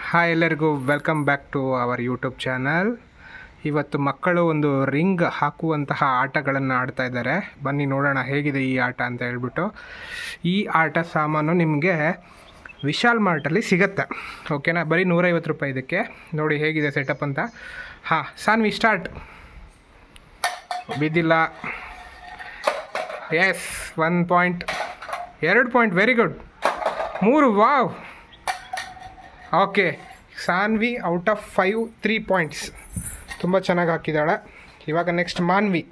Hi ಎಲ್ಲರಿಗೂ welcome back to our YouTube channel. ಇವತ್ತು ಮಕ್ಕಳು ಒಂದು ರಿಂಗ್ ಹಾಕುವಂತಹ ಆಟಗಳನ್ನು ಆಡ್ತಾ ಇದ್ದಾರೆ. ಬನ್ನಿ ನೋಡೋಣ ಹೇಗಿದೆ ಈ ಆಟ ಅಂತ ಹೇಳ್ಬಿಟ್ಟು. ಈ ಆಟ ಸಾಮಾನು ನಿಮಗೆ ವಿಶಾಲ್ ಮಾರ್ಟಲ್ಲಿ ಸಿಗುತ್ತೆ, ಓಕೆನಾ? ಬರೀ 150 ರೂಪಾಯಿ ಇದಕ್ಕೆ. ನೋಡಿ ಹೇಗಿದೆ ಸೆಟಪ್ ಅಂತ. ಹಾಂ, ಸಾನ್ವಿ ಸ್ಟಾರ್ಟ್. ಬಿದ್ದಿಲ್ಲ. Yes, 1 point, 2 point, very good. 3, wow. Okay, Sanvi out of 5, 3 points. ತುಂಬ ಚೆನ್ನಾಗಿ ಹಾಕಿದ್ದಾಳೆ. ಇವಾಗ ನೆಕ್ಸ್ಟ್ ಮಾನ್ವಿ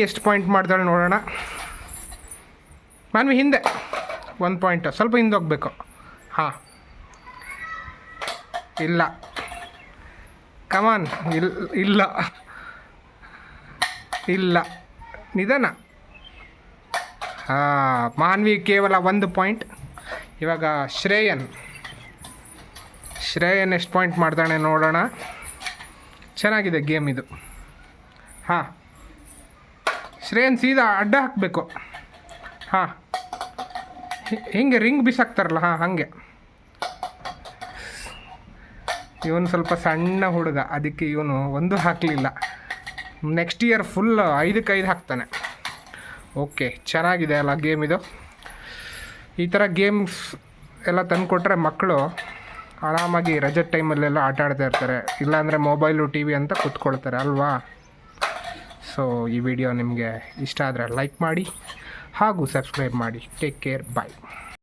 ಎಷ್ಟು ಪಾಯಿಂಟ್ ಮಾಡ್ತಾಳೆ ನೋಡೋಣ. ಮಾನ್ವಿ ಹಿಂದೆ 1 ಪಾಯಿಂಟ್, ಸ್ವಲ್ಪ ಹಿಂದೆ ಹೋಗಬೇಕು. ಹಾಂ, ಇಲ್ಲ, ಕಮಾನ್, ಇಲ್ಲ ಇಲ್ಲ, ನಿಧಾನ. ಹಾಂ, ಮಾನ್ವಿ ಕೇವಲ 1 ಪಾಯಿಂಟ್. ಇವಾಗ ಶ್ರೇಯನ್ ಎಷ್ಟು ಪಾಯಿಂಟ್ ಮಾಡ್ತಾನೆ ನೋಡೋಣ. ಚೆನ್ನಾಗಿದೆ ಗೇಮ್ ಇದು. ಹಾಂ, ಶ್ರೇಯನ್ ಸೀದಾ ಅಡ್ಡ ಹಾಕಬೇಕು. ಹಾಂ, ಹಿಂಗೆ ರಿಂಗ್ ಬಿಸಾಕ್ತಾರಲ್ಲ, ಹಾಂ ಹಾಗೆ. ಇವನು ಸ್ವಲ್ಪ ಸಣ್ಣ ಹುಡುಗ, ಅದಕ್ಕೆ ಇವನು ಒಂದು ಹಾಕಲಿಲ್ಲ. ನೆಕ್ಸ್ಟ್ ಇಯರ್ ಫುಲ್ 5ಕ್ಕೆ 5 ಹಾಕ್ತಾನೆ. ಓಕೆ, ಚೆನ್ನಾಗಿದೆ ಅಲ್ಲ ಗೇಮ್ ಇದು. ಈ ಥರ ಗೇಮ್ಸ್ ಎಲ್ಲ ತಂದುಕೊಟ್ರೆ ಮಕ್ಕಳು ಆರಾಮಾಗಿ ರಜೆ ಟೈಮಲ್ಲೆಲ್ಲ ಆಟ ಆಡ್ತಾ ಇರ್ತಾರೆ. ಇಲ್ಲಾಂದರೆ ಮೊಬೈಲು ಟಿ ವಿ ಅಂತ ಕೂತ್ಕೊಳ್ತಾರೆ ಅಲ್ವಾ? ಸೊ ಈ ವಿಡಿಯೋ ನಿಮಗೆ ಇಷ್ಟ ಆದರೆ ಲೈಕ್ ಮಾಡಿ ಹಾಗೂ ಸಬ್ಸ್ಕ್ರೈಬ್ ಮಾಡಿ. ಟೇಕ್ ಕೇರ್, ಬಾಯ್.